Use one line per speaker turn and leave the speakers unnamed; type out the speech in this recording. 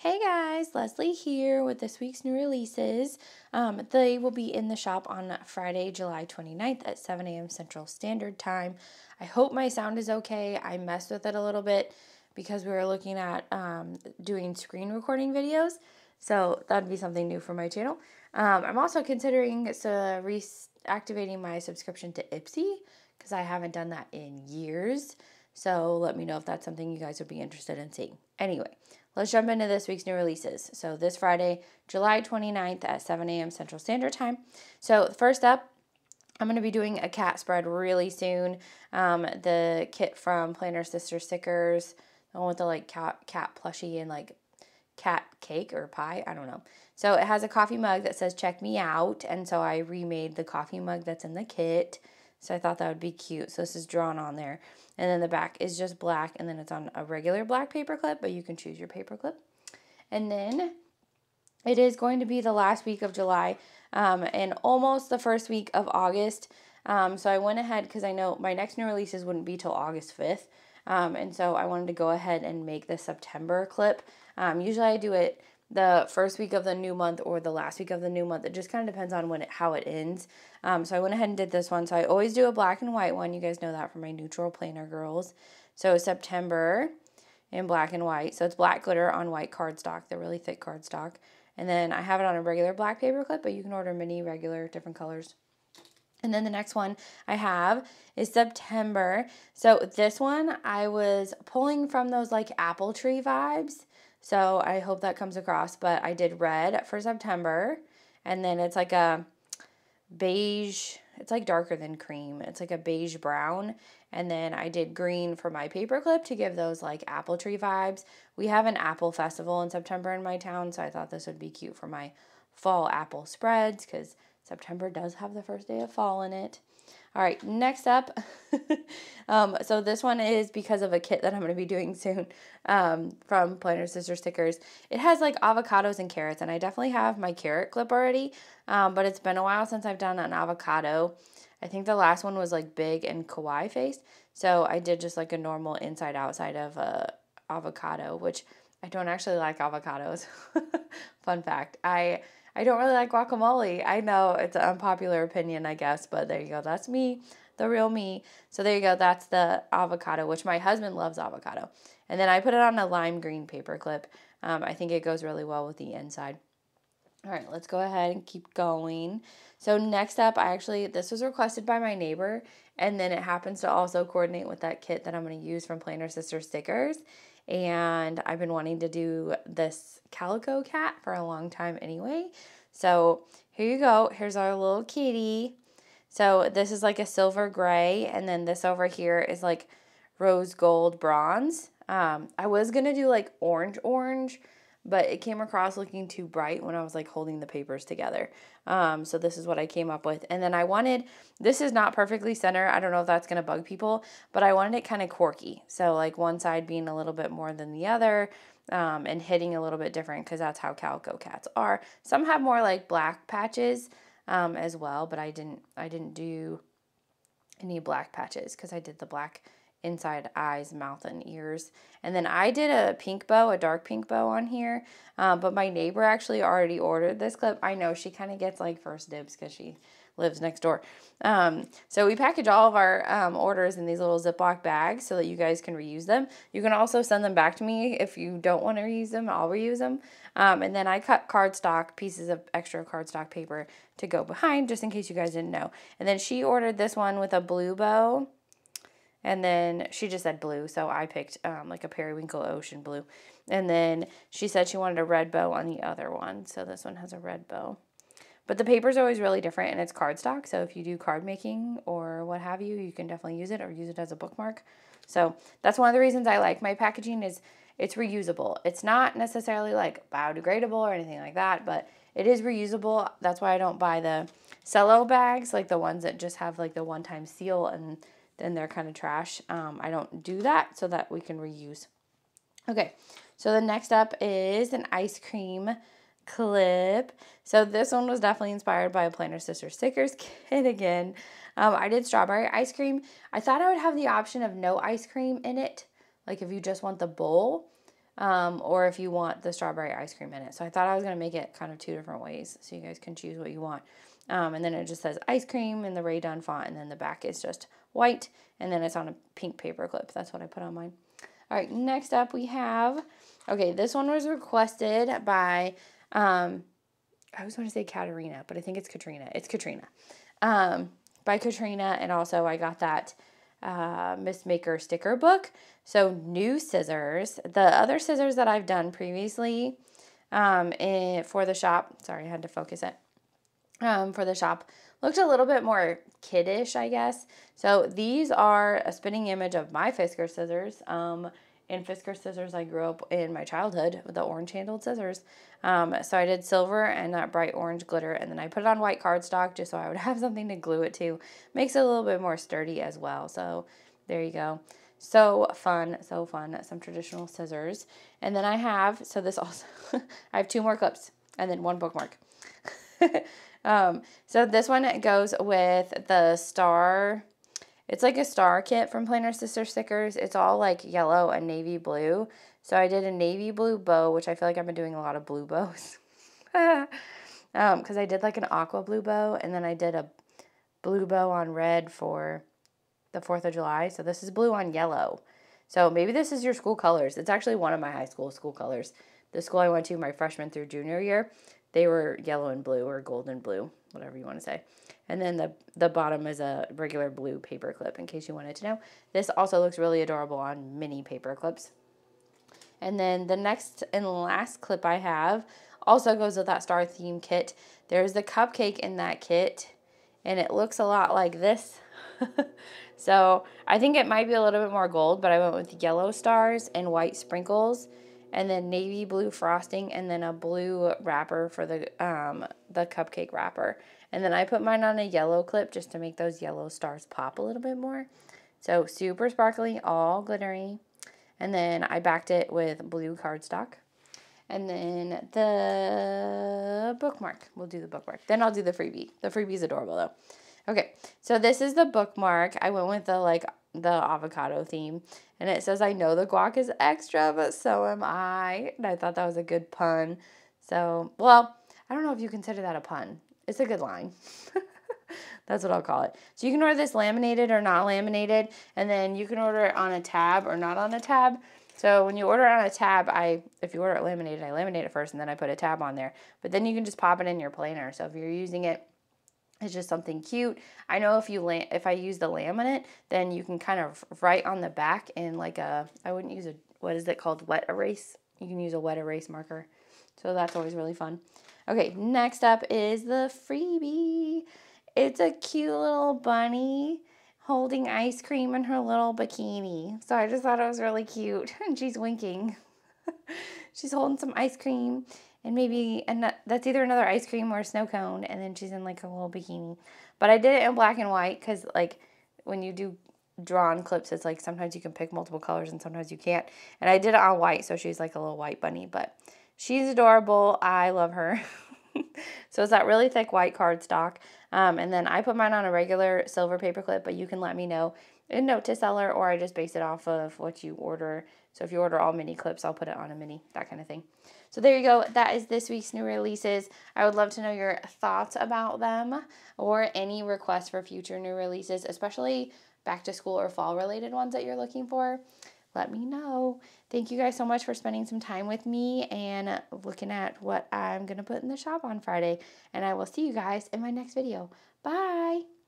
Hey guys, Leslie here with this week's new releases. They will be in the shop on Friday, July 29th at 7 a.m. Central Standard Time. I hope my sound is okay. I messed with it a little bit because we were looking at doing screen recording videos, so that'd be something new for my channel. I'm also considering reactivating my subscription to Ipsy because I haven't done that in years. So let me know if that's something you guys would be interested in seeing. Anyway, let's jump into this week's new releases. So this Friday, July 29th at 7 a.m. Central Standard Time. So first up, I'm going to be doing a cat spread really soon. The kit from Planner Sister Stickers, the one with the like cat plushie and like cat cake or pie, I don't know. So it has a coffee mug that says check me out, and so I remade the coffee mug that's in the kit. So I thought that would be cute. So this is drawn on there. And then the back is just black, and then it's on a regular black paper clip, but you can choose your paper clip. And then it is going to be the last week of July and almost the first week of August. So I went ahead because I know my next new releases wouldn't be till August 5th. And so I wanted to go ahead and make the September clip. Usually I do it the first week of the new month or the last week of the new month. It just kind of depends on how it ends. So I went ahead and did this one. So I always do a black and white one. You guys know that from my neutral planner girls. So September in black and white. So it's black glitter on white cardstock, the really thick cardstock. And then I have it on a regular black paper clip, but you can order mini, regular, different colors. And then the next one I have is September. So this one I was pulling from those like apple tree vibes. So I hope that comes across, but I did red for September, and then it's like a beige, it's like darker than cream. It's like a beige brown, and then I did green for my paper clip to give those like apple tree vibes. We have an apple festival in September in my town, so I thought this would be cute for my fall apple spreads because September does have the first day of fall in it. All right, next up, so this one is because of a kit that I'm going to be doing soon from Planner Sister Stickers. It has like avocados and carrots, and I definitely have my carrot clip already, but it's been a while since I've done an avocado. I think the last one was like big and kawaii faced, so I did just like a normal inside-outside of avocado, which I don't actually like avocados. Fun fact, I don't really like guacamole. I know it's an unpopular opinion, I guess, but there you go. That's me, the real me. So there you go. That's the avocado, which my husband loves avocado. And then I put it on a lime green paper clip. I think it goes really well with the inside. All right, let's go ahead and keep going. So next up, this was requested by my neighbor, and then it happens to also coordinate with that kit that I'm going to use from Planner Sister Stickers. And I've been wanting to do this calico cat for a long time anyway. So here you go. Here's our little kitty. So this is like a silver gray, and then this over here is like rose gold bronze. I was going to do like orange, but it came across looking too bright when I was like holding the papers together. So this is what I came up with. And then this is not perfectly center. I don't know if that's going to bug people, but I wanted it kind of quirky. So like one side being a little bit more than the other, and hitting a little bit different because that's how calico cats are. Some have more like black patches as well, but I didn't do any black patches because I did the black inside eyes, mouth, and ears. And then I did a pink bow, a dark pink bow on here, but my neighbor actually already ordered this clip. I know she kind of gets like first dibs because she lives next door. So we package all of our orders in these little Ziploc bags so that you guys can reuse them. You can also send them back to me if you don't want to reuse them. I'll reuse them. And then I cut cardstock, pieces of extra cardstock paper to go behind, just in case you guys didn't know. And then she ordered this one with a blue bow. And then she just said blue, so I picked like a periwinkle ocean blue. And then she said she wanted a red bow on the other one, so this one has a red bow. But the paper's always really different, and it's cardstock, so if you do card making or what have you, you can definitely use it or use it as a bookmark. So that's one of the reasons I like my packaging is it's reusable. It's not necessarily like biodegradable or anything like that, but it is reusable. That's why I don't buy the cello bags, like the ones that just have like the one-time seal and then they're kind of trash. I don't do that so that we can reuse. Okay, so the next up is an ice cream clip. So this one was definitely inspired by a Planner Sister Stickers kit again. I did strawberry ice cream. I thought I would have the option of no ice cream in it, like if you just want the bowl. or if you want the strawberry ice cream in it. So I thought I was going to make it kind of 2 different ways so you guys can choose what you want. And then it just says ice cream in the Ray Dunn font, and then the back is just white, and then it's on a pink paper clip. That's what I put on mine. All right, next up we have, okay, this one was requested by, I was going to say Katerina, but I think it's Katrina. It's Katrina. By Katrina, and also I got that Miss Maker sticker book. So new scissors. The other scissors that I've done previously for the shop, sorry, I had to focus it, for the shop, looked a little bit more kiddish, I guess. So these are a spinning image of my Fisker scissors. In Fisker scissors, I grew up in my childhood with the orange handled scissors. So I did silver and that bright orange glitter, and then I put it on white cardstock just so I would have something to glue it to. Makes it a little bit more sturdy as well. So there you go. So fun, so fun. Some traditional scissors. And then I have, so this also, I have 2 more clips and then 1 bookmark. So this one goes with the star. It's like a star kit from Planner Sister Stickers. It's all like yellow and navy blue. So I did a navy blue bow, which I feel like I've been doing a lot of blue bows. Because I did like an aqua blue bow, and then I did a blue bow on red for the 4th of July. So this is blue on yellow. So maybe this is your school colors. It's actually one of my high school colors. The school I went to my freshman through junior year, they were yellow and blue, or gold and blue, whatever you want to say. And then the bottom is a regular blue paper clip, in case you wanted to know. This also looks really adorable on mini paper clips. And then the next and last clip I have also goes with that star theme kit. There's the cupcake in that kit, and it looks a lot like this. So I think it might be a little bit more gold, but I went with yellow stars and white sprinkles, and then navy blue frosting, and then a blue wrapper for the cupcake wrapper. And then I put mine on a yellow clip just to make those yellow stars pop a little bit more. So super sparkly, all glittery. And then I backed it with blue cardstock. And then the bookmark. We'll do the bookmark. Then I'll do the freebie. The freebie's adorable though. Okay, so this is the bookmark. I went with the avocado theme. And it says, I know the guac is extra, but so am I. And I thought that was a good pun. So, well, I don't know if you consider that a pun. It's a good line. That's what I'll call it. So you can order this laminated or not laminated, and then you can order it on a tab or not on a tab. So when you order it on a tab, if you order it laminated, I laminate it first, and then I put a tab on there. But then you can just pop it in your planner. So if you're using it, it's just something cute. I know if I use the laminate, then you can kind of write on the back in like I wouldn't use what is it called? Wet erase. You can use a wet erase marker. So that's always really fun. Okay, next up is the freebie. It's a cute little bunny holding ice cream in her little bikini. So I just thought it was really cute. And she's winking. She's holding some ice cream. And maybe, that's either another ice cream or a snow cone. And then she's in like a little bikini. But I did it in black and white because like when you do drawn clips, it's like sometimes you can pick multiple colors and sometimes you can't. And I did it on white, so she's like a little white bunny. But she's adorable. I love her. So it's that really thick white cardstock. And then I put mine on a regular silver paper clip, but you can let me know in Note to Seller, or I just base it off of what you order. So if you order all mini clips, I'll put it on a mini, that kind of thing. So there you go. That is this week's new releases. I would love to know your thoughts about them or any requests for future new releases, especially back to school or fall related ones that you're looking for. Let me know. Thank you guys so much for spending some time with me and looking at what I'm going to put in the shop on Friday. And I will see you guys in my next video. Bye.